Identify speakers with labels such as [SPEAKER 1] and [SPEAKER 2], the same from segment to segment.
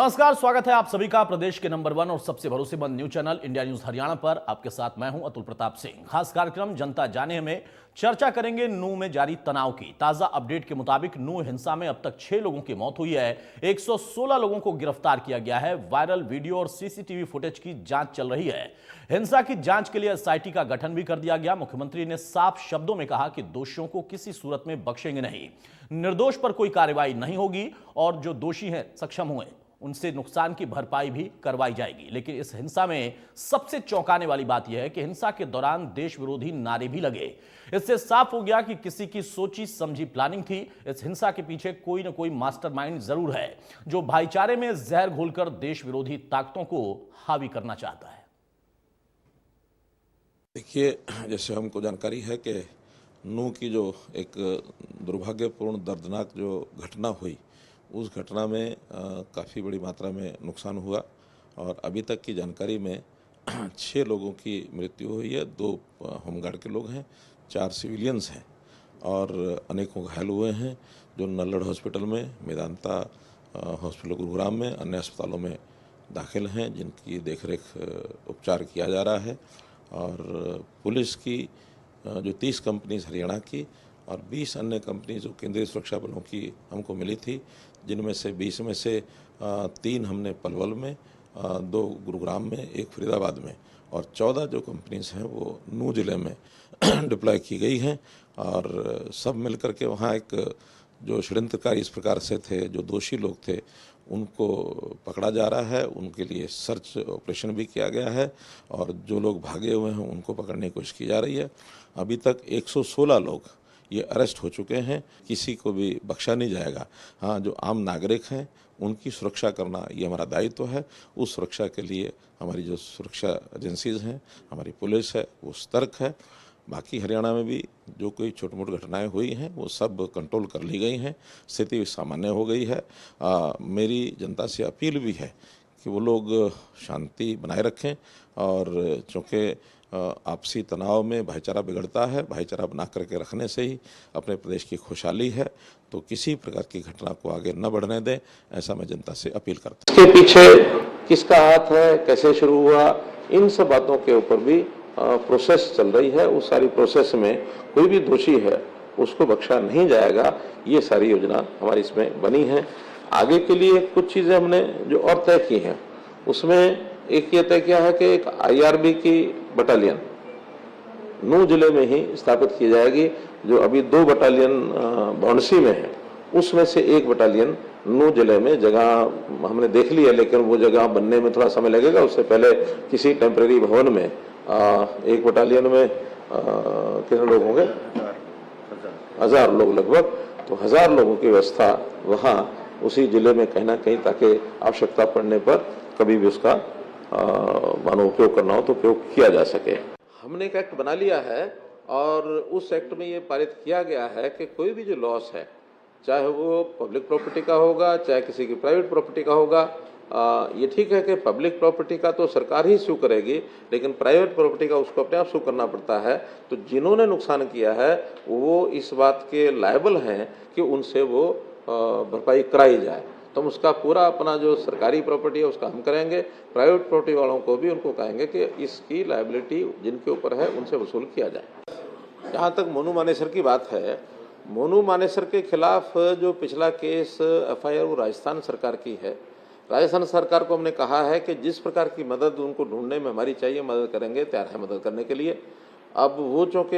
[SPEAKER 1] नमस्कार, स्वागत है आप सभी का प्रदेश के नंबर 1 और सबसे भरोसेमंद news channel India news Haryana पर। आपके साथ मैं हूं अतुल प्रताप सिंह। खास कार्यक्रम जनता जाने में चर्चा करेंगे नूंह में जारी तनाव की। ताजा अपडेट के मुताबिक नूंह हिंसा में अब तक 6 लोगों की मौत हुई है, 116 लोगों को गिरफ्तार किया गया है। वायरल वीडियो और सीसीटीवी फुटेज की जांच चल रही है। हिंसा की जांच के लिए एसआईटी का गठन भी कर दिया गया। मुख्यमंत्री ने साफ शब्दों में कहा कि दोषियों को किसी सूरत में बख्शेंगे नहीं, निर्दोष पर कोई कार्रवाई नहीं होगी और जो दोषी हैं सक्षम हुए उनसे नुकसान की भरपाई भी करवाई जाएगी। लेकिन इस हिंसा में सबसे चौंकाने वाली बात यह है कि हिंसा के दौरान देश विरोधी नारे भी लगे। इससे साफ हो गया कि किसी की सोची समझी प्लानिंग थी। इस हिंसा के पीछे कोई न कोई मास्टरमाइंड जरूर है जो भाईचारे में जहर घोलकर देश विरोधी ताकतों को हावी करना चाहता है।
[SPEAKER 2] देखिए, जैसे हमको जानकारी है कि नूंह की जो एक दुर्भाग्यपूर्ण दर्दनाक जो घटना हुई, उस घटना में काफ़ी बड़ी मात्रा में नुकसान हुआ और अभी तक की जानकारी में 6 लोगों की मृत्यु हुई है। 2 होमगार्ड के लोग हैं, 4 सिविलियंस हैं और अनेकों घायल हुए हैं जो नल्लड़ हॉस्पिटल में, मेदांता हॉस्पिटल गुरुग्राम में, अन्य अस्पतालों में दाखिल हैं जिनकी देखरेख उपचार किया जा रहा है। और पुलिस की जो 30 कंपनीज हरियाणा की और 20 अन्य कंपनी जो केंद्रीय सुरक्षा बलों की हमको मिली थी, जिनमें से 20 में से 3 हमने पलवल में, 2 गुरुग्राम में, 1 फरीदाबाद में और 14 जो कंपनीज हैं वो नूंह जिले में डिप्लॉय की गई हैं। और सब मिलकर के वहाँ एक जो षड्यंत्रकारी इस प्रकार से थे, जो दोषी लोग थे, उनको पकड़ा जा रहा है। उनके लिए सर्च ऑपरेशन भी किया गया है और जो लोग भागे हुए हैं उनको पकड़ने की कोशिश की जा रही है। अभी तक 116 लोग ये अरेस्ट हो चुके हैं, किसी को भी बख्शा नहीं जाएगा। हाँ, जो आम नागरिक हैं उनकी सुरक्षा करना ये हमारा दायित्व है। उस सुरक्षा के लिए हमारी जो सुरक्षा एजेंसीज हैं, हमारी पुलिस है, वो सतर्क है। बाकी हरियाणा में भी जो कोई छोटी मोटी घटनाएं हुई हैं वो सब कंट्रोल कर ली गई हैं, स्थिति सामान्य हो गई है। मेरी जनता से अपील भी है कि वो लोग शांति बनाए रखें और चूँकि आपसी तनाव में भाईचारा बिगड़ता है, भाईचारा बना करके रखने से ही अपने प्रदेश की खुशहाली है। तो किसी प्रकार की घटना को आगे न बढ़ने दें, ऐसा मैं जनता से अपील करता हूं।
[SPEAKER 3] इसके पीछे किसका हाथ है, कैसे शुरू हुआ, इन सब बातों के ऊपर भी प्रोसेस चल रही है। उस सारी प्रोसेस में कोई भी दोषी है उसको बख्शा नहीं जाएगा। ये सारी योजना हमारी इसमें बनी है। आगे के लिए कुछ चीज़ें हमने जो और तय की हैं, उसमें एक ये तय किया है कि एक IRB की बटालियन नूंह जिले में ही स्थापित की जाएगी। जो अभी 2 बटालियन बौंडसी में है, उसमें से एक बटालियन नूंह जिले में, जगह हमने देख ली है लेकिन वो जगह बनने में थोड़ा समय लगेगा। उससे पहले किसी टेम्परेरी भवन में एक बटालियन में कितने लोग होंगे? 1000 लोग लगभग। तो 1000 लोगों की व्यवस्था वहाँ उसी जिले में कहीं ना कहीं, ताकि आवश्यकता पड़ने पर कभी भी उसका मानो उपयोग करना हो तो उपयोग किया जा सके। हमने एक एक्ट बना लिया है और उस एक्ट में ये पारित किया गया है कि कोई भी जो लॉस है, चाहे वो पब्लिक प्रॉपर्टी का होगा, चाहे किसी की प्राइवेट प्रॉपर्टी का होगा, ये ठीक है कि पब्लिक प्रॉपर्टी का तो सरकार ही सू करेगी, लेकिन प्राइवेट प्रॉपर्टी का उसको अपने आप सू करना पड़ता है। तो जिन्होंने नुकसान किया है वो इस बात के लायबल हैं कि उनसे वो भरपाई कराई जाए। तो हम उसका पूरा अपना जो सरकारी प्रॉपर्टी है उसका हम करेंगे, प्राइवेट प्रॉपर्टी वालों को भी उनको कहेंगे कि इसकी लायबिलिटी जिनके ऊपर है उनसे वसूल किया जाए। जहाँ तक मोनू मानेसर की बात है, मोनू मानेसर के खिलाफ जो पिछला केस FIR वो राजस्थान सरकार की है। राजस्थान सरकार को हमने कहा है कि जिस प्रकार की मदद उनको ढूंढने में हमारी चाहिए, मदद करेंगे, तैयार है मदद करने के लिए। अब वो चूँकि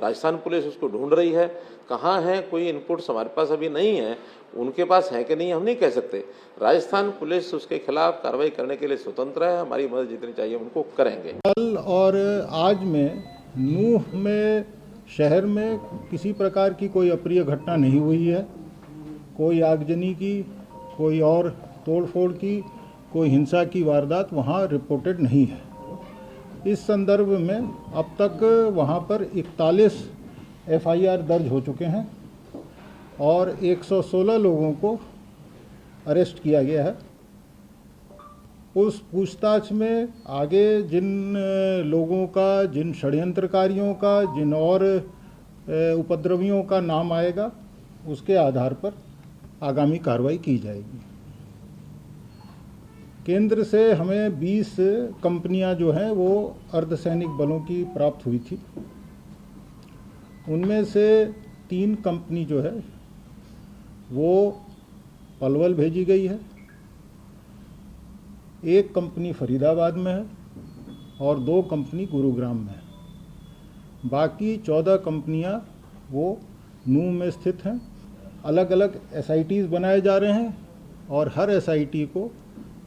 [SPEAKER 3] राजस्थान पुलिस उसको ढूंढ रही है, कहाँ है, कोई इनपुट्स हमारे पास अभी नहीं है, उनके पास है कि नहीं हम नहीं कह सकते। राजस्थान पुलिस उसके खिलाफ कार्रवाई करने के लिए स्वतंत्र है, हमारी मदद जितनी चाहिए उनको करेंगे।
[SPEAKER 4] कल और आज में नूंह में शहर में किसी प्रकार की कोई अप्रिय घटना नहीं हुई है। कोई आगजनी की, कोई और तोड़फोड़ की, कोई हिंसा की वारदात वहाँ रिपोर्टेड नहीं है। इस संदर्भ में अब तक वहाँ पर 41 FIR दर्ज हो चुके हैं और 116 लोगों को अरेस्ट किया गया है। उस पूछताछ में आगे जिन लोगों का, जिन षड्यंत्रकारियों का, जिन और उपद्रवियों का नाम आएगा, उसके आधार पर आगामी कार्रवाई की जाएगी। केंद्र से हमें 20 कंपनियां जो हैं वो अर्धसैनिक बलों की प्राप्त हुई थी। उनमें से 3 कंपनी जो है वो पलवल भेजी गई है, 1 कंपनी फरीदाबाद में है और 2 कंपनी गुरुग्राम में है। बाकी 14 कंपनियां वो नूह में स्थित हैं। अलग अलग SITs बनाए जा रहे हैं और हर SIT को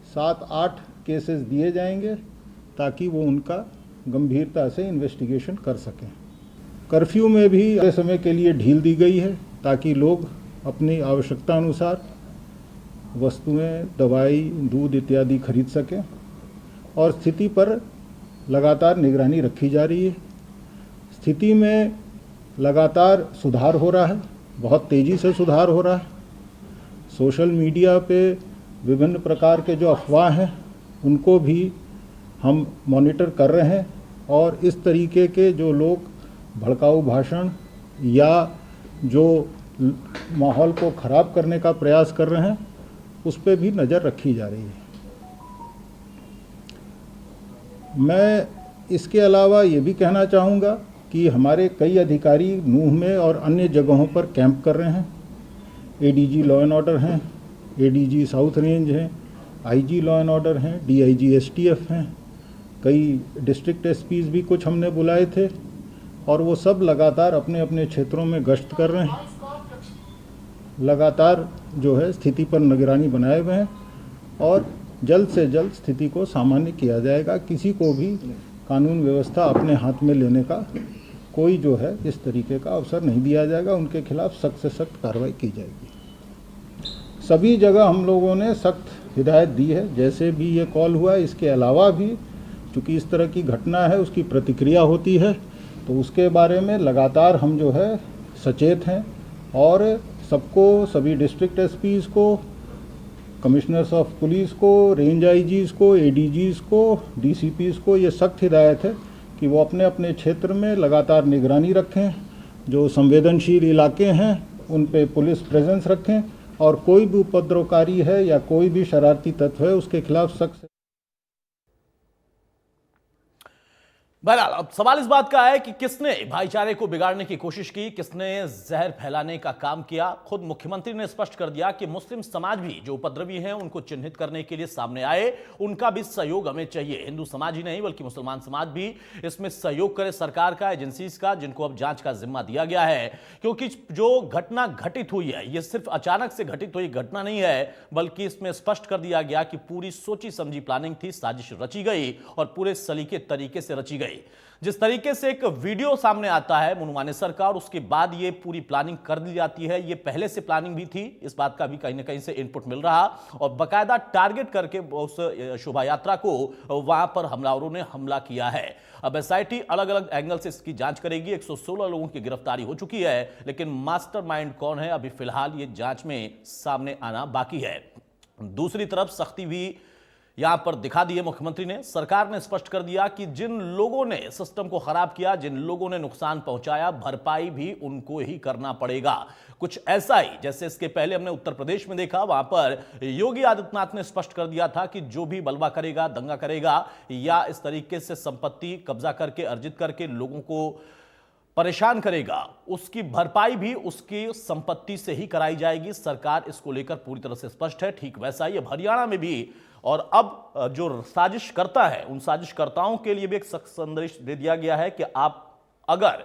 [SPEAKER 4] 7-8 केसेस दिए जाएंगे ताकि वो उनका गंभीरता से इन्वेस्टिगेशन कर सकें। कर्फ्यू में भी अगले समय के लिए ढील दी गई है ताकि लोग अपनी आवश्यकता अनुसार वस्तुएं, दवाई, दूध इत्यादि खरीद सकें और स्थिति पर लगातार निगरानी रखी जा रही है। स्थिति में लगातार सुधार हो रहा है, बहुत तेज़ी से सुधार हो रहा है। सोशल मीडिया पे विभिन्न प्रकार के जो अफवाह हैं उनको भी हम मॉनिटर कर रहे हैं और इस तरीके के जो लोग भड़काऊ भाषण या जो माहौल को ख़राब करने का प्रयास कर रहे हैं उस पर भी नज़र रखी जा रही है। मैं इसके अलावा ये भी कहना चाहूँगा कि हमारे कई अधिकारी नूह में और अन्य जगहों पर कैंप कर रहे हैं। ADG लॉ एंड ऑर्डर हैं, ADG साउथ रेंज हैं, IG लॉ एंड ऑर्डर हैं, DIG STF हैं, कई डिस्ट्रिक्ट SPs भी कुछ हमने बुलाए थे और वो सब लगातार अपने अपने क्षेत्रों में गश्त कर रहे हैं। लगातार जो है स्थिति पर निगरानी बनाए हुए हैं और जल्द से जल्द स्थिति को सामान्य किया जाएगा। किसी को भी कानून व्यवस्था अपने हाथ में लेने का कोई जो है इस तरीके का अवसर नहीं दिया जाएगा। उनके खिलाफ सख्त से सख्त कार्रवाई की जाएगी। सभी जगह हम लोगों ने सख्त हिदायत दी है। जैसे भी ये कॉल हुआ, इसके अलावा भी चूँकि इस तरह की घटना है उसकी प्रतिक्रिया होती है तो उसके बारे में लगातार हम जो है सचेत हैं और सबको, सभी डिस्ट्रिक्ट SPs को, कमिश्नर्स ऑफ पुलिस को, रेंज IGs को, ADGs को, DCPs को ये सख्त हिदायत है कि वो अपने अपने क्षेत्र में लगातार निगरानी रखें। जो संवेदनशील इलाके हैं उन पे पुलिस प्रेजेंस रखें और कोई भी उपद्रवकारी है या कोई भी शरारती तत्व है उसके खिलाफ सख्त।
[SPEAKER 1] बहरहाल अब सवाल इस बात का है कि किसने भाईचारे को बिगाड़ने की कोशिश की, किसने जहर फैलाने का काम किया। खुद मुख्यमंत्री ने स्पष्ट कर दिया कि मुस्लिम समाज भी जो उपद्रवी हैं उनको चिन्हित करने के लिए सामने आए, उनका भी सहयोग हमें चाहिए। हिंदू समाज ही नहीं बल्कि मुसलमान समाज भी इसमें सहयोग करे, सरकार का, एजेंसीज का, जिनको अब जांच का जिम्मा दिया गया है। क्योंकि जो घटना घटित हुई है ये सिर्फ अचानक से घटित हुई घटना नहीं है, बल्कि इसमें स्पष्ट कर दिया गया कि पूरी सोची समझी प्लानिंग थी, साजिश रची गई और पूरे सलीके तरीके से रची गई। जिस तरीके से एक वीडियो सामने आता है मुन्नू मानेसर का और उसके बाद ये पूरी प्लानिंग कर दी जाती है, ये पहले से प्लानिंग भी थी, इस बात का भी कहीं ना कहीं से इनपुट मिल रहा और बकायदा टारगेट करके उस शोभा यात्रा को वहां पर हमलावरों ने हमला किया है। अब SIT अलग अलग एंगल से इसकी जांच करेगी। 116 लोगों की गिरफ्तारी हो चुकी है, लेकिन मास्टरमाइंड कौन है अभी फिलहाल ये जांच में सामने आना बाकी है। दूसरी तरफ सख्ती भी यहां पर दिखा दी है मुख्यमंत्री ने। सरकार ने स्पष्ट कर दिया कि जिन लोगों ने सिस्टम को खराब किया, जिन लोगों ने नुकसान पहुंचाया, भरपाई भी उनको ही करना पड़ेगा। कुछ ऐसा ही जैसे इसके पहले हमने उत्तर प्रदेश में देखा, वहां पर योगी आदित्यनाथ ने स्पष्ट कर दिया था कि जो भी बलवा करेगा, दंगा करेगा या इस तरीके से संपत्ति कब्जा करके, अर्जित करके लोगों को परेशान करेगा, उसकी भरपाई भी उसकी संपत्ति से ही कराई जाएगी। सरकार इसको लेकर पूरी तरह से स्पष्ट है। ठीक वैसा ही अब हरियाणा में भी, और अब जो साजिश करता है उन साजिशकर्ताओं के लिए भी एक सख्त संदेश दे दिया गया है कि आप अगर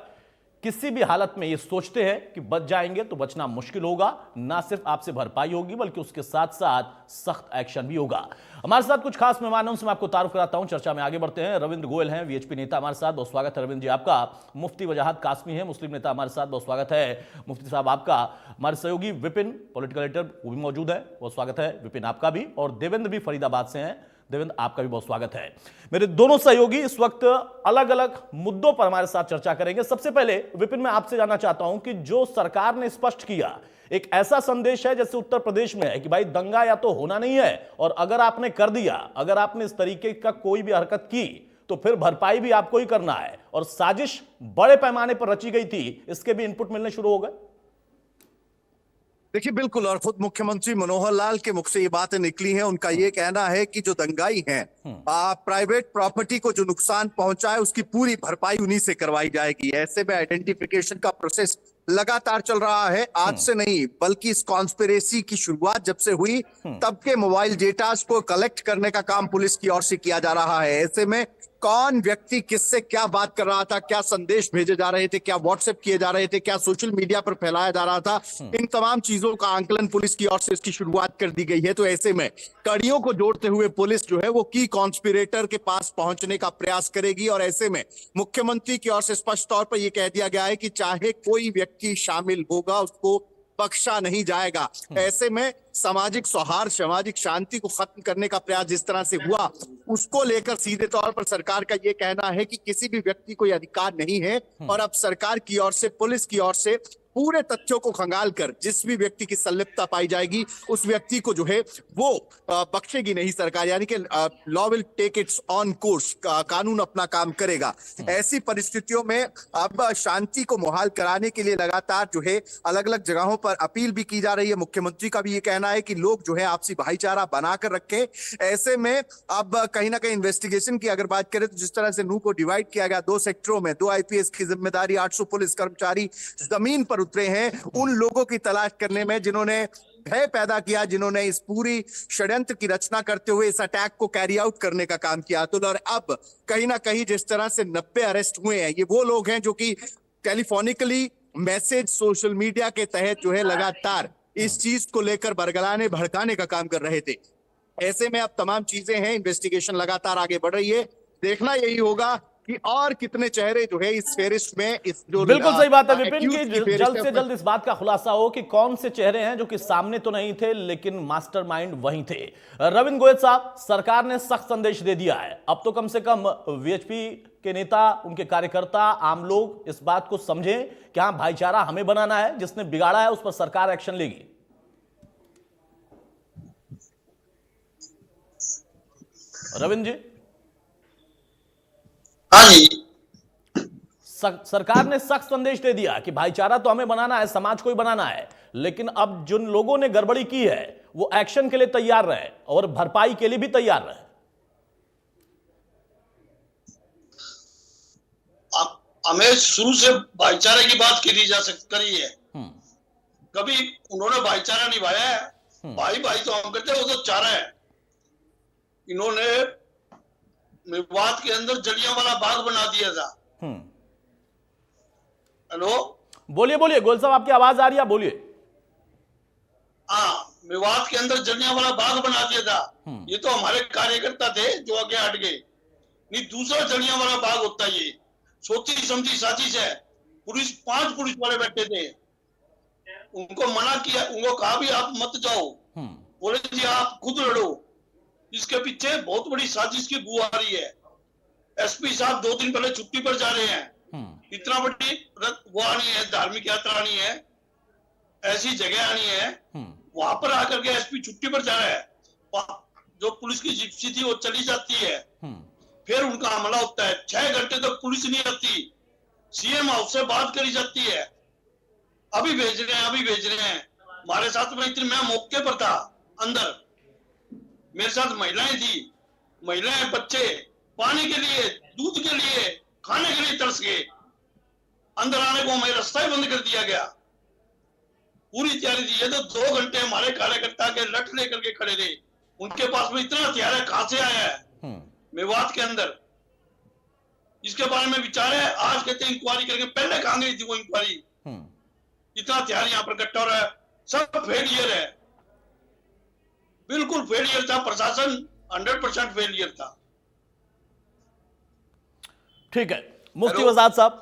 [SPEAKER 1] किसी भी हालत में ये सोचते हैं कि बच जाएंगे तो बचना मुश्किल होगा। ना सिर्फ आपसे भरपाई होगी बल्कि उसके साथ साथ सख्त एक्शन भी होगा। हमारे साथ कुछ खास मेहमान हैं, उनसे मैं आपको तारुफ कराता हूं। चर्चा में आगे बढ़ते हैं। रविंद्र गोयल हैं, VHP नेता, हमारे साथ, बहुत स्वागत है रविंद्र जी आपका। मुफ्ती वजाहत कासमी है, मुस्लिम नेता, हमारे साथ, बहुत स्वागत है मुफ्ती साहब आपका। हमारे सहयोगी विपिन, पॉलिटिकल एडिटर, वो भी मौजूद है, बहुत स्वागत है विपिन आपका भी। और देवेंद्र भी फरीदाबाद से हैं, देवेंद्र आपका भी बहुत स्वागत है। मेरे दोनों सहयोगी इस वक्त अलग अलग मुद्दों पर हमारे साथ चर्चा करेंगे। सबसे पहले विपिन, मैं आपसे जानना चाहता हूं कि जो सरकार ने स्पष्ट किया, एक ऐसा संदेश है जैसे उत्तर प्रदेश में है कि भाई दंगा या तो होना नहीं है, और अगर आपने कर दिया, अगर आपने इस तरीके का कोई भी हरकत की तो फिर भरपाई भी आपको ही करना है, और साजिश बड़े पैमाने पर रची गई थी, इसके भी इनपुट मिलने शुरू हो गए।
[SPEAKER 5] देखिए बिल्कुल, और खुद मुख्यमंत्री मनोहर लाल के मुख से ये बातें निकली हैं। उनका ये कहना है कि जो दंगाई हैं, प्राइवेट प्रॉपर्टी को जो नुकसान पहुंचा है उसकी पूरी भरपाई उन्हीं से करवाई जाएगी। ऐसे में आइडेंटिफिकेशन का प्रोसेस लगातार चल रहा है, आज से नहीं बल्कि इस कॉन्स्पिरेसी की शुरुआत जब से हुई तब के मोबाइल डेटा को कलेक्ट करने का काम पुलिस की ओर से किया जा रहा है। ऐसे में कौन व्यक्ति किससे क्या बात कर रहा था, क्या संदेश भेजे जा रहे थे, क्या व्हाट्सएप किए जा रहे थे, क्या सोशल मीडिया पर फैलाया जा रहा था, इन तमाम चीजों का आंकलन पुलिस की ओर से इसकी शुरुआत कर दी गई है। तो ऐसे में कड़ियों को जोड़ते हुए पुलिस जो है वो की कॉन्स्पिरेटर के पास पहुंचने का प्रयास करेगी। और ऐसे में मुख्यमंत्री की ओर से स्पष्ट तौर पर यह कह दिया गया है कि चाहे कोई व्यक्ति शामिल होगा उसको बख्शा नहीं जाएगा। ऐसे में सामाजिक सौहार्द, सामाजिक शांति को खत्म करने का प्रयास जिस तरह से हुआ उसको लेकर सीधे तौर पर सरकार का यह कहना है कि किसी भी व्यक्ति को यह अधिकार नहीं है। और अब सरकार की ओर से, पुलिस की ओर से पूरे तथ्यों को खंगाल कर जिस भी व्यक्ति की संलिप्तता पाई जाएगी उस व्यक्ति को जो है वो बख्शेगी नहीं सरकार, यानी कि law will take its on course, कानून अपना काम करेगा। ऐसी परिस्थितियों में अब शांति को मुहाल कराने के लिए लगातार जो है अलग अलग जगहों पर अपील भी की जा रही है। मुख्यमंत्री का भी ये कहना है कि लोग जो है आपसी भाईचारा बनाकर रखें। ऐसे में अब कहीं ना कहीं इन्वेस्टिगेशन की अगर बात करें तो जिस तरह से नूह को डिवाइड किया गया 2 सेक्टरों में, 2 आईपीएस की जिम्मेदारी, 800 पुलिस कर्मचारी जमीन पर उतरे हैं उन लोगों की तलाश करने में जिन्होंने भय पैदा किया, जिन्होंने इस पूरी षड्यंत्र की रचना करते हुए इस अटैक को कैरी आउट करने का काम किया। तो और अब कहीं ना कहीं जिस तरह से 90 अरेस्ट हुए हैं, ये वो लोग हैं जो कि टेलीफोनिकली मैसेज सोशल मीडिया के तहत जो है लगातार इस चीज को लेकर बरगलाने भड़काने का काम कर रहे थे। ऐसे में अब तमाम चीजें हैं, इन्वेस्टिगेशन लगातार आगे बढ़ रही है। देखना यही होगा कि और कितने चेहरे जो है इस फेरिस्ट में, इस जो
[SPEAKER 1] बिल्कुल सही बात है विपिन
[SPEAKER 5] accused
[SPEAKER 1] की
[SPEAKER 5] की
[SPEAKER 1] जल्द से जल्द इस बात का खुलासा हो कि कौन से चेहरे हैं जो कि सामने तो नहीं थे लेकिन मास्टरमाइंड वहीं थे। रविंद्र गोयल साहब, सरकार ने सख्त संदेश दे दिया है। अब तो कम से कम वीएचपी के नेता, उनके कार्यकर्ता, आम लोग इस बात को समझें कि हां भाईचारा हमें बनाना है, जिसने बिगाड़ा है उस पर सरकार एक्शन लेगी। रविंद्र जी,
[SPEAKER 6] हाँ जी,
[SPEAKER 1] सरकार ने सख्त संदेश दे दिया कि भाईचारा तो हमें बनाना है, समाज को ही बनाना है, लेकिन अब जिन लोगों ने गड़बड़ी की है वो एक्शन के लिए तैयार रहे और भरपाई के लिए भी तैयार रहे।
[SPEAKER 6] हमें शुरू से भाईचारे की बात करी है। कभी उन्होंने भाईचारा निभाया है? भाई भाई तो हम करते हैं, वो तो चारा है। इन्होंने मेवात के अंदर जलियांवाला बाग बना दिया था। हेलो,
[SPEAKER 1] बोलिए बोलिए गोयल साहब, आपकी आवाज आ रही है, बोलिए।
[SPEAKER 6] हाँ, मेवात के अंदर जलियांवाला बाग बना दिया था। ये तो हमारे कार्यकर्ता थे जो आगे हट गए। नहीं, दूसरा जलियांवाला बाग होता है। ये सोची समझी साजिश है। 5 पुलिस वाले बैठे थे, उनको मना किया, उनको कहा भी आप मत जाओ, बोले जी आप खुद लड़ो। इसके पीछे बहुत बड़ी साजिश की बू आ रही है। एसपी साहब 2 दिन पहले छुट्टी पर जा रहे हैं। इतना बड़ी वो आनी है, धार्मिक यात्रा आनी है, ऐसी जगह आनी है, वहां पर आकर के एसपी छुट्टी पर जा रहा है। जो पुलिस की जिप्सी थी वो चली जाती है, फिर उनका हमला होता है। 6 घंटे तक पुलिस नहीं आती, सीएम हाउस से बात करी जाती है, अभी भेज रहे हैं, अभी भेज रहे हैं। हमारे साथ में इतने, मैं मौके पर था, अंदर मेरे साथ महिलाएं थी, महिलाएं बच्चे पानी के लिए, दूध के लिए, खाने के लिए तरस गए। अंदर आने को हमें रास्ता ही बंद कर दिया गया। पूरी तैयारी थी। ये तो 2 घंटे हमारे कार्यकर्ता के लठ लेकर के खड़े थे। उनके पास में इतना हथियार है, कहां से आया है मेवात के अंदर? इसके बारे में विचार है। आज कहते इंक्वायरी करेंगे, पहले कहां गई थी वो इंक्वायरी? इतना हथियार यहाँ पर इकट्ठा हो रहा है, सब फेलियर है, बिल्कुल फेलियर था। प्रशासन 100% फेलियर था।
[SPEAKER 1] ठीक है, मुफ्ती वजाद साहब,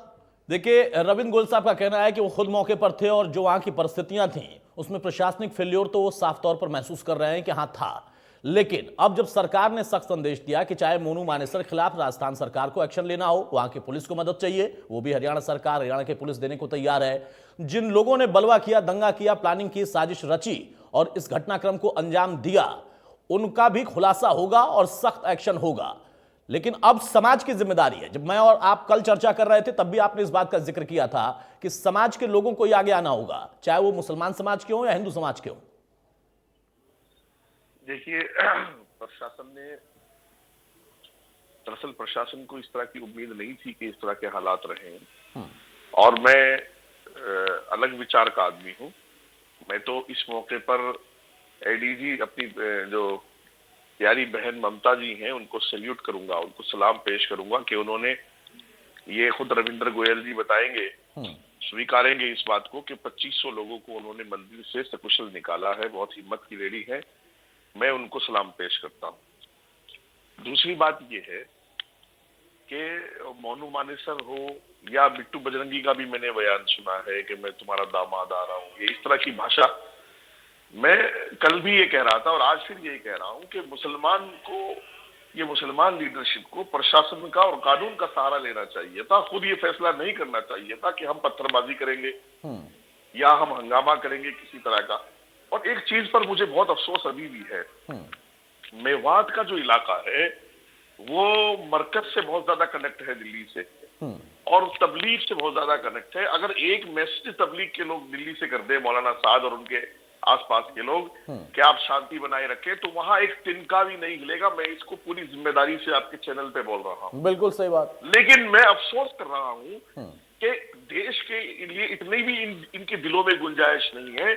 [SPEAKER 1] देखिए रविंद्र गोयल साहब का कहना है कि वो खुद मौके पर थे और जो वहां की परिस्थितियां थी उसमें प्रशासनिक फेल्योर तो वो साफ तौर पर महसूस कर रहे हैं कि हाँ था। लेकिन अब जब सरकार ने सख्त संदेश दिया कि चाहे मोनू मानेसर के खिलाफ राजस्थान सरकार को एक्शन लेना हो, वहां की पुलिस को मदद चाहिए, वो भी हरियाणा सरकार, हरियाणा की पुलिस देने को तैयार है। जिन लोगों ने बलवा किया, दंगा किया, प्लानिंग की, साजिश रची और इस घटनाक्रम को अंजाम दिया, उनका भी खुलासा होगा और सख्त एक्शन होगा। लेकिन अब समाज की जिम्मेदारी है। जब मैं और आप कल चर्चा कर रहे थे तब भी आपने इस बात का जिक्र किया था कि समाज के लोगों को ही आगे आना होगा, चाहे वो मुसलमान समाज के हो या हिंदू समाज के हो।
[SPEAKER 7] देखिए, दरअसल प्रशासन को इस तरह की उम्मीद नहीं थी कि इस तरह के हालात रहे, और मैं अलग विचार का आदमी हूं। मैं तो इस मौके पर एडीजी अपनी जो प्यारी बहन ममता जी हैं उनको सैल्यूट करूंगा, उनको सलाम पेश करूंगा कि उन्होंने, ये खुद रविंद्र गोयल जी बताएंगे, स्वीकारेंगे इस बात को कि 2500 लोगों को उन्होंने मंदिर से सकुशल निकाला है। बहुत हिम्मत की लेडी है, मैं उनको सलाम पेश करता हूं। दूसरी बात यह है कि मोनू मानेसर हो या बिट्टू बजरंगी का भी मैंने बयान सुना है कि मैं तुम्हारा दामाद आ रहा हूं, ये इस तरह की भाषा, मैं कल भी ये कह रहा था और आज फिर ये कह रहा हूं कि मुसलमान लीडरशिप को प्रशासन का और कानून का सहारा लेना चाहिए था। खुद ये फैसला नहीं करना चाहिए था कि हम पत्थरबाजी करेंगे या हम हंगामा करेंगे किसी तरह का। और एक चीज पर मुझे बहुत अफसोस अभी भी है, मेवात का जो इलाका है वो मरकज से बहुत ज्यादा कनेक्ट है दिल्ली से, और तबलीग से बहुत ज्यादा कनेक्ट है। अगर एक मैसेज तबलीग के लोग दिल्ली से कर दे, मौलाना साद और उनके आसपास के लोग, कि आप शांति बनाए रखें, तो वहां एक तिनका भी नहीं हिलेगा। मैं इसको पूरी जिम्मेदारी से आपके चैनल पे बोल रहा हूं।
[SPEAKER 1] बिल्कुल सही बात।
[SPEAKER 7] लेकिन मैं अफसोस कर रहा हूं कि देश के लिए इतनी भी इनके दिलों में गुंजाइश नहीं है,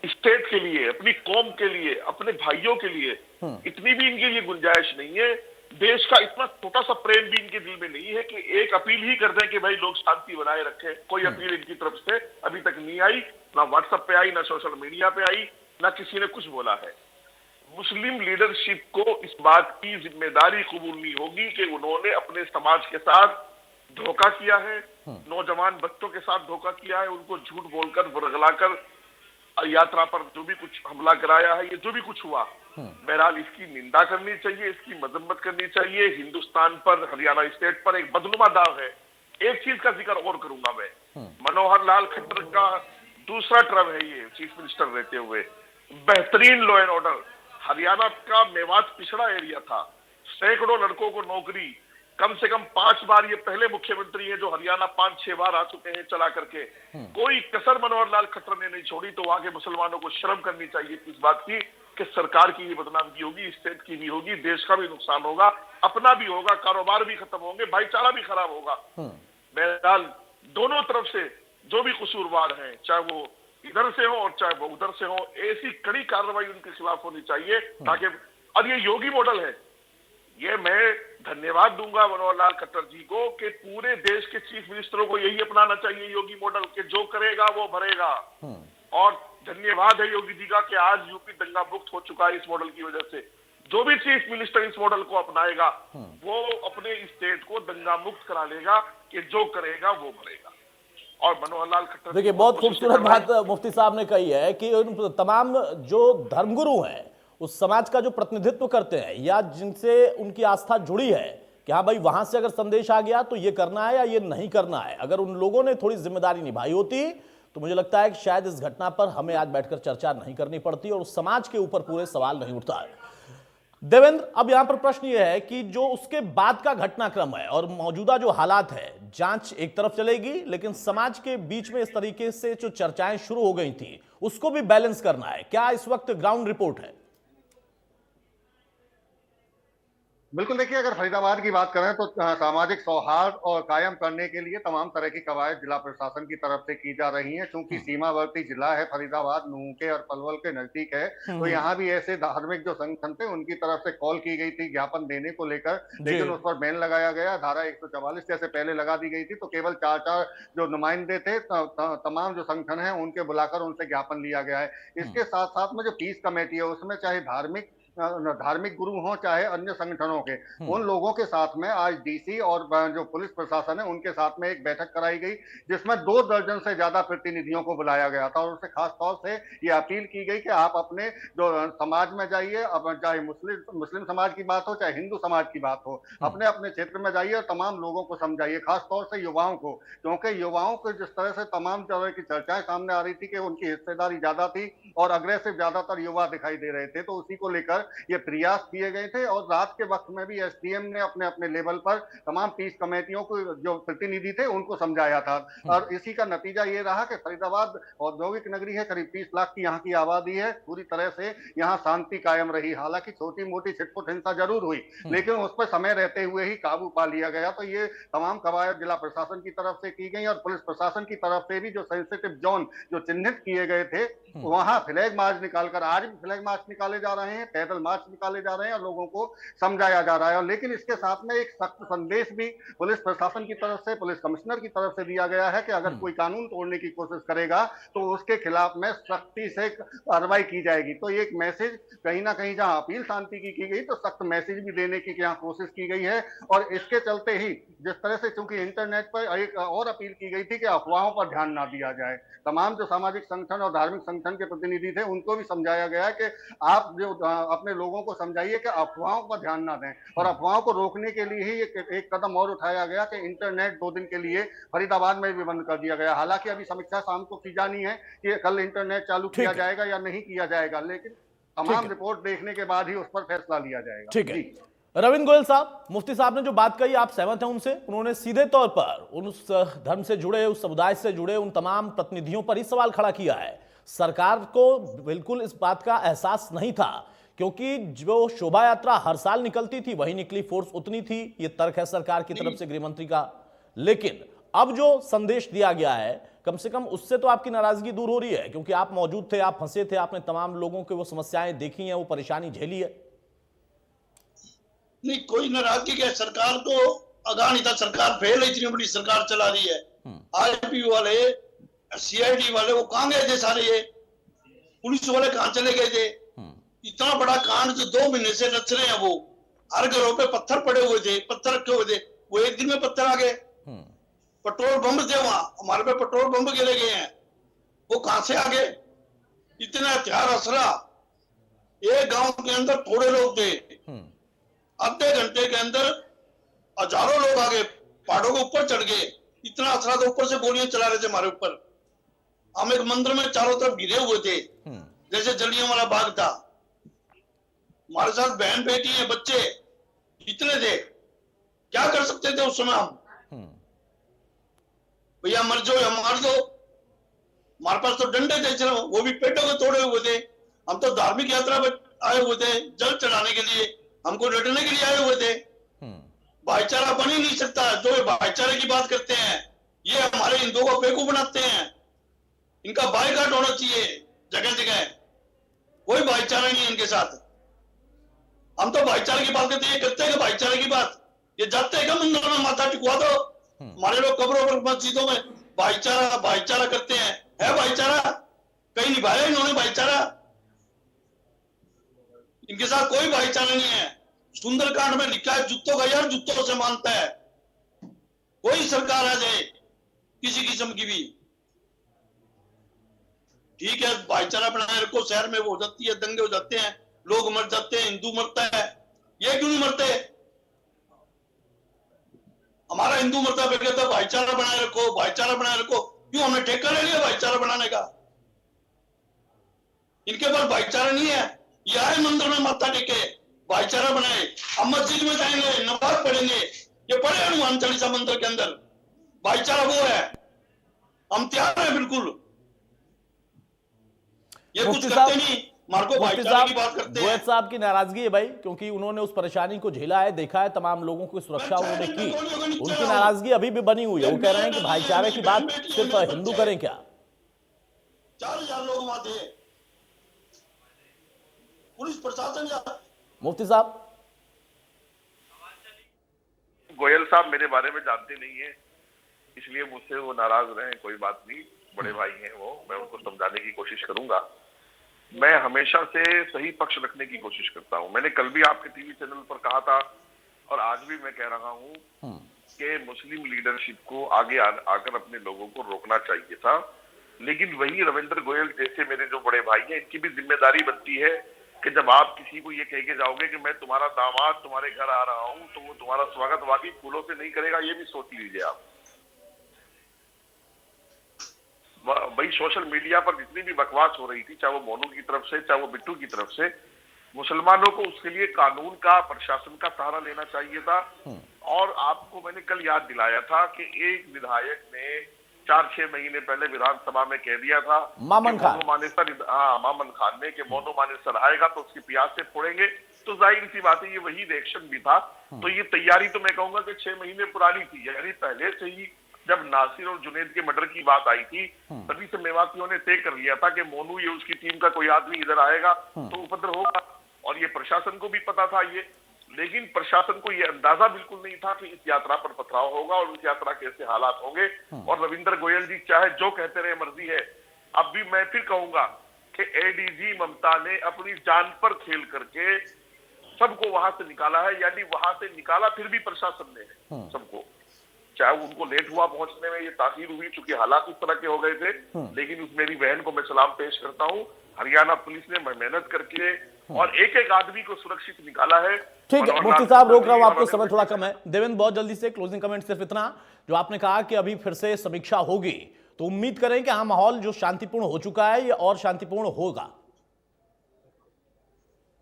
[SPEAKER 7] स्टेट के लिए, अपनी कौम के लिए, अपने भाइयों के लिए इतनी भी इनके लिए गुंजाइश नहीं है। देश का इतना छोटा सा प्रेम भी इनके दिल में नहीं है कि एक अपील ही कर दें कि भाई लोग शांति बनाए रखें। कोई अपील इनकी तरफ से अभी तक नहीं आई, ना व्हाट्सएप पे आई, ना सोशल मीडिया पे आई, ना किसी ने कुछ बोला है। मुस्लिम लीडरशिप को इस बात की जिम्मेदारी कबूलनी होगी कि उन्होंने अपने समाज के साथ धोखा किया है, नौजवान बच्चों के साथ धोखा किया है, उनको झूठ बोलकर, वर्गलाकर यात्रा पर जो भी कुछ हमला कराया है, ये जो भी कुछ हुआ, बहरहाल इसकी निंदा करनी चाहिए, इसकी मजम्मत करनी चाहिए। हिंदुस्तान पर, हरियाणा स्टेट पर एक बदनुमा दाग है। एक चीज का जिक्र और करूंगा मैं, मनोहर लाल खट्टर का दूसरा टर्म है ये चीफ मिनिस्टर रहते हुए, बेहतरीन लॉ एंड ऑर्डर। हरियाणा का मेवात पिछड़ा एरिया था, सैकड़ों लड़कों को नौकरी, कम से कम 5 बार ये पहले मुख्यमंत्री हैं जो हरियाणा 5-6 बार आ चुके हैं चला करके। कोई कसर मनोहर लाल खट्टर ने नहीं छोड़ी। तो वहां के मुसलमानों को शर्म करनी चाहिए इस बात की कि सरकार की भी बदनामी होगी, स्टेट की भी होगी, देश का भी नुकसान होगा, अपना भी होगा, कारोबार भी खत्म होंगे, भाईचारा भी खराब होगा। बहरहाल दोनों तरफ से जो भी कसूरवार हैं, चाहे वो इधर से हो और चाहे वो उधर से हो, ऐसी कड़ी कार्रवाई उनके खिलाफ होनी चाहिए ताकि, और ये योगी मॉडल है, ये मैं धन्यवाद दूंगा मनोहर लाल खट्टर जी को कि पूरे देश के चीफ मिनिस्टरों को यही अपनाना चाहिए योगी मॉडल के, जो करेगा वो भरेगा। और धन्यवाद है योगी जी का कि आज यूपी दंगा मुक्त हो चुका है इस मॉडल की वजह से। जो भी चीफ मिनिस्टर इस मॉडल को अपनाएगा वो अपने स्टेट को दंगा मुक्त करा लेगा कि जो करेगा वो भरेगा। और मनोहर लाल खट्टर,
[SPEAKER 1] देखिए बहुत खूबसूरत बात मुफ्ती साहब ने कही है कि उन तमाम जो धर्मगुरु हैं, उस समाज का जो प्रतिनिधित्व करते हैं या जिनसे उनकी आस्था जुड़ी है, कि हाँ भाई वहां से अगर संदेश आ गया तो ये करना है या ये नहीं करना है, अगर उन लोगों ने थोड़ी जिम्मेदारी निभाई होती तो मुझे लगता है कि शायद इस घटना पर हमें आज बैठकर चर्चा नहीं करनी पड़ती और उस समाज के ऊपर पूरे सवाल नहीं उठता है। देवेंद्र, अब यहां पर प्रश्न यह है कि जो उसके बाद का घटनाक्रम है और मौजूदा जो हालात है, जांच एक तरफ चलेगी लेकिन समाज के बीच में इस तरीके से जो चर्चाएं शुरू हो गई थी उसको भी बैलेंस करना है। क्या इस वक्त ग्राउंड रिपोर्ट है?
[SPEAKER 8] बिल्कुल, देखिए अगर फरीदाबाद की बात करें तो सामाजिक सौहार्द और कायम करने के लिए तमाम तरह की कवायद जिला प्रशासन की तरफ से की जा रही हैं। चूंकि सीमावर्ती जिला है फरीदाबाद, नूह के और पलवल के नजदीक है, तो यहाँ भी ऐसे धार्मिक जो संगठन थे उनकी तरफ से कॉल की गई थी ज्ञापन देने को लेकर, लेकिन उस पर बैन लगाया गया। धारा 144 जैसे पहले लगा दी गई थी, तो केवल 4 जो नुमाइंदे थे तमाम जो संगठन है उनके बुलाकर उनसे ज्ञापन लिया गया है। इसके साथ साथ में जो पीस कमेटी है उसमें चाहे धार्मिक गुरु हों चाहे अन्य संगठनों के, उन लोगों के साथ में आज डीसी और जो पुलिस प्रशासन है उनके साथ में एक बैठक कराई गई जिसमें 2 दर्जन से ज्यादा प्रतिनिधियों को बुलाया गया था और उससे खास तौर से ये अपील की गई कि आप अपने जो समाज में जाइए, चाहे मुस्लिम समाज की बात हो चाहे हिंदू समाज की बात हो, अपने अपने क्षेत्र में जाइए और तमाम लोगों को समझाइए, खास तौर से युवाओं को, क्योंकि युवाओं को जिस तरह से तमाम तरह की चर्चाएं सामने आ रही थी कि उनकी हिस्सेदारी ज्यादा थी और अग्रेसिव ज्यादातर युवा दिखाई दे रहे थे, तो उसी को लेकर ये प्रयास किए गए थे और रात के वक्त में भी एसडीएम ने अपने अपने लेवल पर तमाम पीस कमेटियों को जो प्रतिनिधि थे उनको समझाया था और इसी का नतीजा ये रहा कि फरीदाबाद औद्योगिक नगरी है, करीब 30 लाख की यहाँ की आबादी है, पूरी तरह से यहाँ शांति कायम रही। हालांकि छोटी मोटी छिटपुट हिंसा जरूर हुई लेकिन उस पर समय रहते हुए ही काबू पा लिया गया। तो ये तमाम कवायद जिला प्रशासन की तरफ से की गई और पुलिस प्रशासन की तरफ से भी जो सेंसिटिव जोन जो चिन्हित किए गए थे वहां फ्लैग मार्च निकालकर, आज भी फ्लैग मार्च निकाले जा रहे हैं, पैदल मार्च निकाले जा रहे हैं और लोगों को समझाया जा रहा है। लेकिन इसके साथ में एक सख्त संदेश भी पुलिस प्रशासन की तरफ से, पुलिस कमिश्नर की तरफ से दिया गया है कि अगर कोई कानून तोड़ने की कोशिश करेगा तो उसके खिलाफ में सख्ती से कार्रवाई की जाएगी। तो एक मैसेज कहीं ना कहीं जहां अपील शांति की गई तो सख्त मैसेज भी देने की यहाँ कोशिश की गई है। और इसके चलते ही जिस तरह से चूंकि इंटरनेट पर एक और अपील की गई थी कि अफवाहों पर ध्यान ना दिया जाए, तमाम जो सामाजिक संगठन और धार्मिक संगठन के प्रतिनिधि थे उनको भी समझाया गया है कि आप जो अपने लोगों को समझाइए कि अफवाहों पर ध्यान ना दें। और अफवाहों को रोकने के लिए ही एक कदम और उठाया गया कि इंटरनेट 2 दिन के लिए फरीदाबाद में भी बंद कर दिया गया। हालांकि अभी समीक्षा शाम को की जानी है कि कल इंटरनेट चालू किया जाएगा या नहीं किया जाएगा, लेकिन तमाम रिपोर्ट देखने के बाद ही उस पर फैसला लिया जाएगा।
[SPEAKER 1] ठीक है रविंद्र गोयल साहब, मुफ्ती साहब ने जो बात कही आप सहमत हैं उनसे? उन्होंने सीधे तौर पर उस धर्म से जुड़े, उस समुदाय से जुड़े उन तमाम प्रतिनिधियों पर ही सवाल खड़ा किया है। सरकार को बिल्कुल इस बात का एहसास नहीं था क्योंकि जो शोभा यात्रा हर साल निकलती थी वही निकली फोर्स उतनी थी, ये तर्क है सरकार की तरफ से, गृह मंत्री का। लेकिन अब जो संदेश दिया गया है कम से कम उससे तो आपकी नाराजगी दूर हो रही है क्योंकि आप मौजूद थे, आप फंसे थे, आपने तमाम लोगों की वो समस्याएं देखी हैं, वो परेशानी झेली है।
[SPEAKER 6] नहीं, कोई नाराजगी क्या, सरकार को आगाह नहीं था, सरकार फेल है, इतनी बड़ी सरकार चला रही है। आईपी वाले, सीआईडी वाले वो कहां गए थे सारे, ये पुलिस वाले कहां चले गए थे? इतना बड़ा कांड जो 2 महीने से रच रहे हैं, वो हर घरों पे पत्थर पड़े हुए थे, पत्थर रखे हुए थे, वो एक दिन में पत्थर आ गए। पेट्रोल बम थे वहां, हमारे पे पेट्रोल बम गिरे गए हैं, वो कहां से आ गए? इतना हथियार असरा, एक गांव के अंदर थोड़े लोग थे, आधे घंटे के अंदर हजारों लोग आ गए, पहाड़ों के ऊपर चढ़ गए, इतना असरा था, ऊपर से गोलियां चला रहे थे हमारे ऊपर। हम एक मंदिर में चारों तरफ घिरे हुए थे जैसे जलियांवाला बाग था। हमारे साथ बहन बेटी है, बच्चे इतने थे, क्या कर सकते थे उस समय हम? भैया मर जाओ या मार दो, हमारे पास तो डंडे थे सिर्फ, वो भी पेटों के तोड़े हुए थे। हम तो धार्मिक यात्रा में आए हुए थे, जल चढ़ाने के लिए, हमको लड़ने के लिए आए हुए थे। भाईचारा बन ही नहीं सकता। जो ये भाईचारे की बात करते हैं ये हमारे हिंदुओं को बेवकूफ बनाते हैं। इनका बायकॉट होना चाहिए जगह जगह, कोई भाईचारा नहीं है इनके साथ। हम तो भाईचारे की बात करते हैं, करते हैं भाईचारे की बात, ये जाते हैं मंदिर में माथा टिकवा दो। हमारे लोग कब्रों पर, मस्जिदों में भाईचारा भाईचारा करते हैं, है भाईचारा? कहीं निभाया इन्होंने भाईचारा? इनके साथ कोई भाईचारा नहीं है। सुंदरकांड में लिखा है जूतों का यार जूतों से मानता है। कोई सरकार आ जाए किसी किस्म की भी, ठीक है भाईचारा बनाए रखो, शहर में वो हो जाती है, दंगे हो जाते हैं, लोग मर जाते हैं, हिंदू मरता है, ये क्यों नहीं मरते? हमारा हिंदू मरता है, कहता भाईचारा बनाए रखो, भाईचारा बनाए रखो। क्यों हमने ठेका ले लिया भाईचारा बनाने का? इनके पास भाईचारा नहीं है। ये आए मंदिर में माथा टेके, भाईचारा बनाए, हम मस्जिद में जाएंगे, नमाज पढ़ेंगे, ये पढ़े हनुमान चालीसा मंदिर के अंदर, भाईचारा वो है। हम तैयार हैं बिल्कुल, ये कुछ करते नहीं, मार्को भाईचारे की बात करते हैं।
[SPEAKER 1] गोयल साहब की नाराजगी है भाई, क्योंकि उन्होंने उस परेशानी को झेला है, देखा है, तमाम लोगों की सुरक्षा उन्होंने की, उनकी नाराजगी अभी भी बनी हुई है। वो कह रहे हैं कि भाईचारे की बात सिर्फ हिंदू करें क्या?
[SPEAKER 6] 4000 लोग वहां थे, पुलिस प्रशासन।
[SPEAKER 1] मुफ्ती साहब,
[SPEAKER 7] गोयल साहब मेरे बारे में जानते नहीं है, इसलिए मुझसे वो नाराज रहे, कोई बात नहीं, बड़े भाई हैं वो, मैं उनको समझाने की कोशिश करूंगा। मैं हमेशा से सही पक्ष रखने की कोशिश करता हूं। मैंने कल भी आपके टीवी चैनल पर कहा था और आज भी मैं कह रहा हूं कि मुस्लिम लीडरशिप को आगे आकर अपने लोगों को रोकना चाहिए था। लेकिन वही रविंद्र गोयल जैसे मेरे जो बड़े भाई हैं, इनकी भी जिम्मेदारी बनती है कि जब आप किसी को ये कह के जाओगे कि मैं तुम्हारा दामाद तुम्हारे घर आ रहा हूं, तो वो तुम्हारा स्वागत वाकई फूलों से नहीं करेगा, ये भी सोच लीजिए आप। वही सोशल मीडिया पर जितनी भी बकवास हो रही थी, चाहे वो मोनू की तरफ से, चाहे वो बिट्टू की तरफ से, मुसलमानों को उसके लिए कानून का, प्रशासन का सहारा लेना चाहिए था। और आपको मैंने कल याद दिलाया था कि एक विधायक ने 4-6 महीने पहले विधानसभा में कह दिया था,
[SPEAKER 1] मामन खान,
[SPEAKER 7] मामन खान ने, कि मोनो मानेसर आएगा तो उसकी प्यास से फोड़ेंगे। तो जाहिर सी बात है ये वही रिएक्शन भी था। तो ये तैयारी तो मैं कहूंगा कि 6 महीने पुरानी थी, यानी पहले से ही जब नासिर और जुनैद के मर्डर की बात आई थी तभी से मेवातियों ने तय कर लिया था कि मोनू ये उसकी टीम का कोई आदमी इधर आएगा तो उपद्रव होगा। और ये प्रशासन को भी पता था ये, लेकिन प्रशासन को ये अंदाजा बिल्कुल नहीं था कि इस यात्रा पर पथराव होगा और उस यात्रा के ऐसे हालात होंगे। और रविंद्र गोयल जी चाहे जो कहते रहे, मर्जी है। अब भी मैं फिर कहूंगा कि एडीजी ममता ने अपनी जान पर खेल करके सबको वहां से निकाला है, यानी वहां से निकाला फिर भी प्रशासन ने सबको, चाहे उनको लेट हुआ पहुंचने में, ये ताखीर हुई चूंकि हालात इस तरह के हो गए थे। लेकिन उस मेरी बहन को मैं सलाम पेश करता हूँ, हरियाणा पुलिस ने मेहनत करके और एक एक आदमी को सुरक्षित निकाला है।
[SPEAKER 1] ठीक है मुफ्ती साहब, रोक रहा हूं आपको, समय थोड़ा कम है। देवेंद्र, बहुत जल्दी से क्लोजिंग कमेंट सिर्फ इतना, जो आपने कहा कि अभी फिर से समीक्षा होगी, तो उम्मीद करें कि हाँ माहौल जो शांतिपूर्ण हो चुका है ये और शांतिपूर्ण होगा।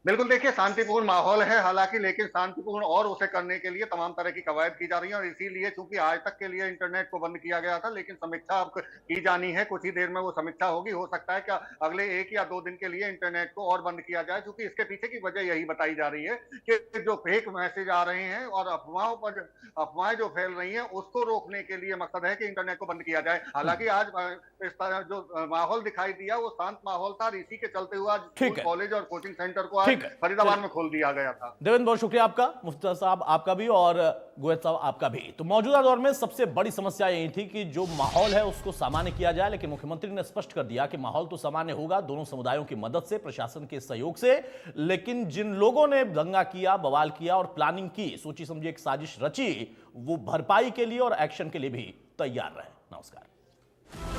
[SPEAKER 8] बिल्कुल, देखिए शांतिपूर्ण माहौल है हालांकि, लेकिन शांतिपूर्ण और उसे करने के लिए तमाम तरह की कवायद की जा रही है। और इसीलिए चूंकि आज तक के लिए इंटरनेट को बंद किया गया था, लेकिन समीक्षा अब की जानी है, कुछ ही देर में वो समीक्षा होगी। हो सकता है कि अगले 1 या 2 दिन के लिए इंटरनेट को और बंद किया जाए, क्योंकि इसके पीछे की वजह यही बताई जा रही है कि जो फेक मैसेज आ रहे हैं और अफवाहें जो फैल रही हैं उसको रोकने के लिए मकसद है कि इंटरनेट को बंद किया जाए। हालांकि आज इस तरह जो माहौल दिखाई दिया वो शांत माहौल था, इसी के चलते हुआ कॉलेज और कोचिंग सेंटर को फरीदाबाद में खोल दिया गया था।
[SPEAKER 1] देवेंद्र, बहुत शुक्रिया आपका, मुफ्ती साहब आपका भी और गोयल साहब आपका भी। तो मौजूदा दौर में सबसे बड़ी समस्या यही थी कि जो माहौल है उसको सामान्य किया जाए, लेकिन मुख्यमंत्री ने स्पष्ट कर दिया कि माहौल तो सामान्य होगा दोनों समुदायों की मदद से, प्रशासन के सहयोग से, लेकिन जिन लोगों ने दंगा किया, बवाल किया और प्लानिंग की, सोची समझी एक साजिश रची, वो भरपाई के लिए और एक्शन के लिए भी तैयार रहे। नमस्कार।